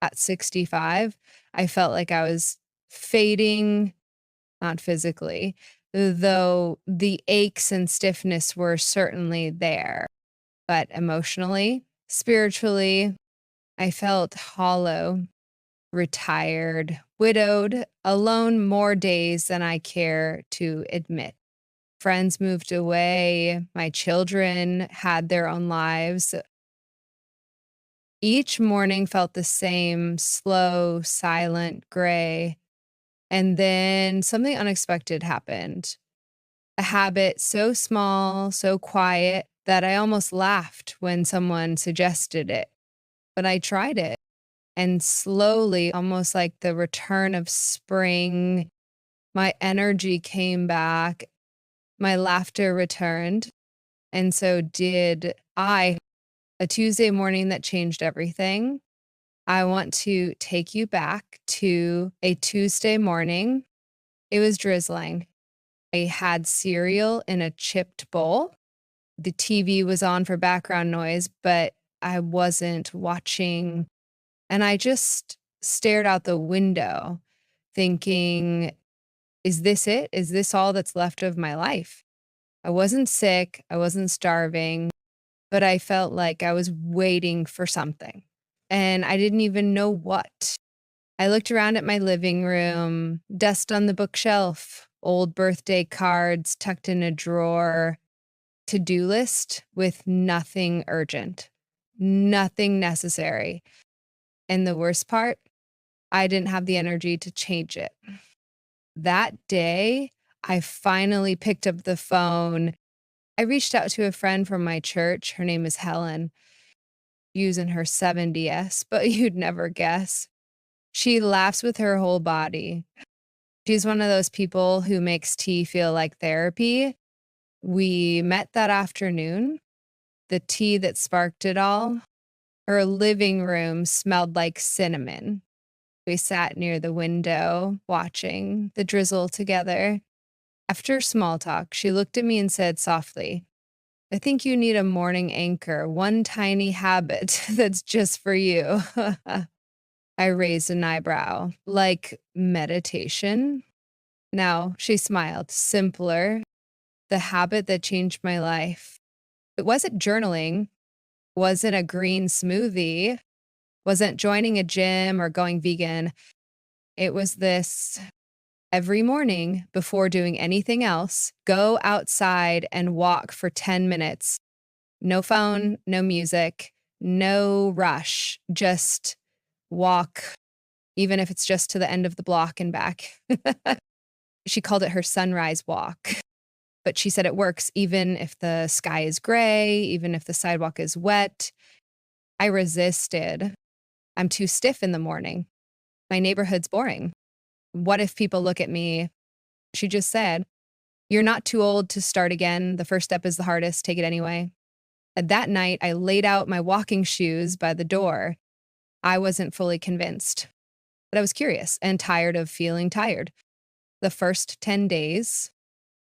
At 65, I felt like I was fading, not physically, though the aches and stiffness were certainly there. But emotionally, spiritually, I felt hollow, retired, widowed, alone more days than I care to admit. Friends moved away, my children had their own lives. Each morning felt the same, slow, silent, gray. And then something unexpected happened. A habit so small, so quiet that I almost laughed when someone suggested it. But I tried it. And slowly, almost like the return of spring, my energy came back, my laughter returned, and so did I. A Tuesday morning that changed everything. I want to take you back to a Tuesday morning. It was drizzling. I had cereal in a chipped bowl. The TV was on for background noise, but I wasn't watching. And I just stared out the window thinking, is this it? Is this all that's left of my life? I wasn't sick. I wasn't starving, but I felt like I was waiting for something. And I didn't even know what. I looked around at my living room, dust on the bookshelf, old birthday cards tucked in a drawer, to-do list with nothing urgent, nothing necessary. And the worst part, I didn't have the energy to change it. That day, I finally picked up the phone. I reached out to a friend from my church. Her name is Helen, using her 70s, but you'd never guess. She laughs with her whole body. She's one of those people who makes tea feel like therapy. We met that afternoon. The tea that sparked it all. Her living room smelled like cinnamon. We sat near the window, watching the drizzle together. After small talk, she looked at me and said softly, I think you need a morning anchor, one tiny habit that's just for you. I raised an eyebrow. Like meditation? Now, she smiled, simpler, the habit that changed my life. It wasn't journaling, wasn't a green smoothie, wasn't joining a gym or going vegan. It was this: every morning before doing anything else, go outside and walk for 10 minutes. No phone, no music, no rush, just walk, even if it's just to the end of the block and back. She called it her sunrise walk. But she said it works even if the sky is gray, even if the sidewalk is wet. I resisted. I'm too stiff in the morning. My neighborhood's boring. What if people look at me? She just said, you're not too old to start again. The first step is the hardest. Take it anyway. And that night, I laid out my walking shoes by the door. I wasn't fully convinced, but I was curious and tired of feeling tired. The first 10 days,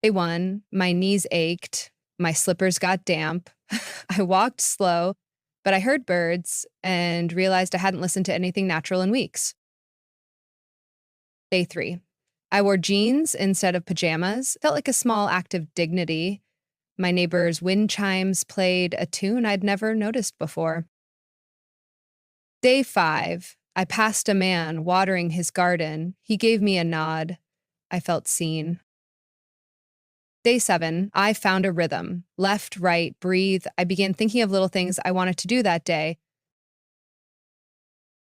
day one, my knees ached, my slippers got damp. I walked slow, but I heard birds and realized I hadn't listened to anything natural in weeks. Day three, I wore jeans instead of pajamas. Felt like a small act of dignity. My neighbor's wind chimes played a tune I'd never noticed before. Day five, I passed a man watering his garden. He gave me a nod. I felt seen. Day seven, I found a rhythm. Left, right, breathe. I began thinking of little things I wanted to do that day.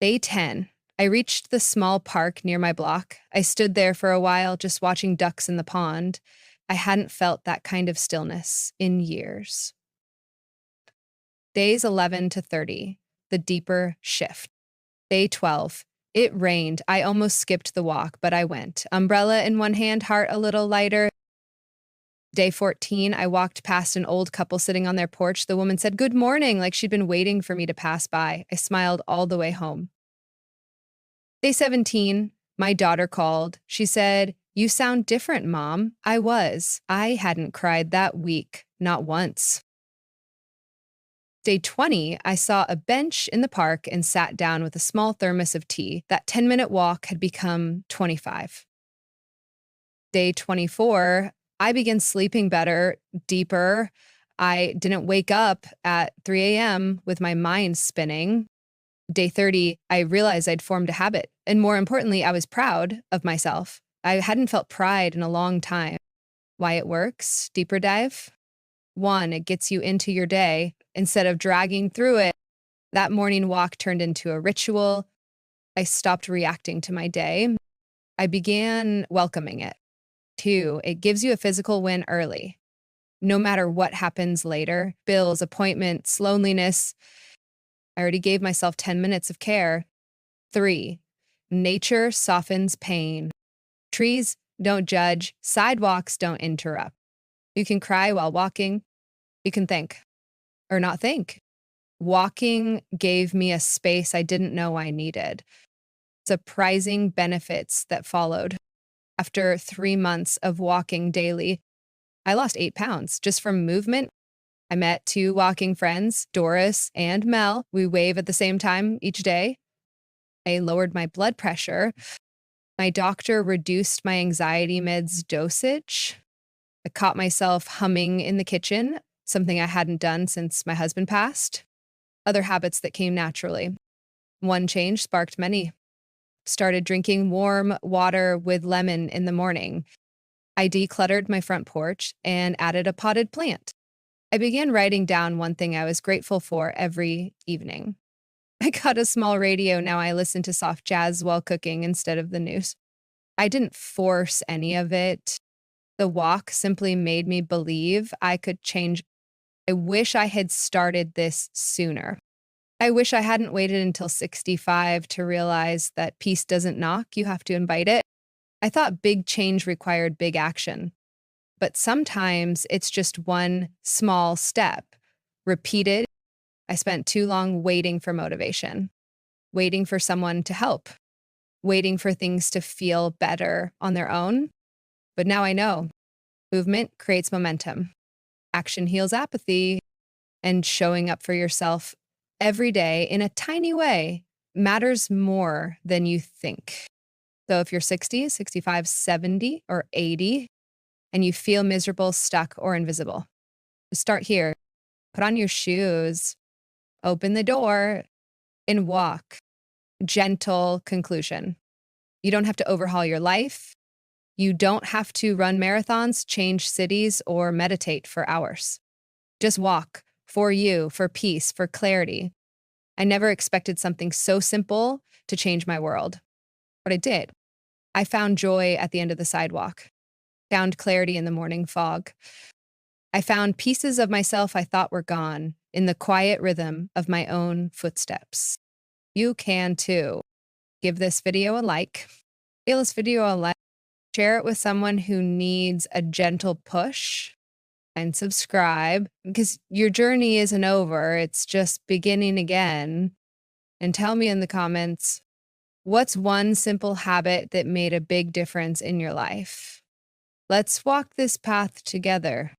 Day 10, I reached the small park near my block. I stood there for a while, just watching ducks in the pond. I hadn't felt that kind of stillness in years. Days 11 to 30, the deeper shift. Day 12, it rained. I almost skipped the walk, but I went. Umbrella in one hand, heart a little lighter. Day 14, I walked past an old couple sitting on their porch. The woman said, good morning, like she'd been waiting for me to pass by. I smiled all the way home. Day 17, my daughter called. She said, you sound different, Mom. I was. I hadn't cried that week, not once. Day 20, I saw a bench in the park and sat down with a small thermos of tea. That 10-minute walk had become 25. Day 24, I began sleeping better, deeper. I didn't wake up at 3 a.m. with my mind spinning. Day 30, I realized I'd formed a habit. And more importantly, I was proud of myself. I hadn't felt pride in a long time. Why it works? Deeper dive. 1, it gets you into your day. Instead of dragging through it, that morning walk turned into a ritual. I stopped reacting to my day. I began welcoming it. 2, it gives you a physical win early. No matter what happens later, bills, appointments, loneliness, I already gave myself 10 minutes of care. 3, nature softens pain. Trees don't judge, sidewalks don't interrupt. You can cry while walking. You can think or not think. Walking gave me a space I didn't know I needed. Surprising benefits that followed. After 3 months of walking daily, I lost 8 pounds just from movement. I met 2 walking friends, Doris and Mel. We wave at the same time each day. I lowered my blood pressure. My doctor reduced my anxiety meds dosage. I caught myself humming in the kitchen, something I hadn't done since my husband passed. Other habits that came naturally. One change sparked many. Started drinking warm water with lemon in the morning. I decluttered my front porch and added a potted plant. I began writing down one thing I was grateful for every evening. I got a small radio. Now I listen to soft jazz while cooking instead of the news. I didn't force any of it. The walk simply made me believe I could change. I wish I had started this sooner. I wish I hadn't waited until 65 to realize that peace doesn't knock, you have to invite it. I thought big change required big action. But sometimes it's just one small step. Repeated. I spent too long waiting for motivation, waiting for someone to help, waiting for things to feel better on their own. But now I know movement creates momentum. Action heals apathy, and showing up for yourself every day in a tiny way matters more than you think. So if you're 60, 65, 70, or 80, and you feel miserable, stuck, or invisible, start here. Put on your shoes, open the door, and walk. Gentle conclusion. You don't have to overhaul your life. You don't have to run marathons, change cities, or meditate for hours. Just walk for you, for peace, for clarity. I never expected something so simple to change my world, but I did. I found joy at the end of the sidewalk, found clarity in the morning fog. I found pieces of myself I thought were gone in the quiet rhythm of my own footsteps. You can too. Give this video a like. Give this video a like. Share it with someone who needs a gentle push, and subscribe because your journey isn't over. It's just beginning again. And tell me in the comments, what's one simple habit that made a big difference in your life? Let's walk this path together.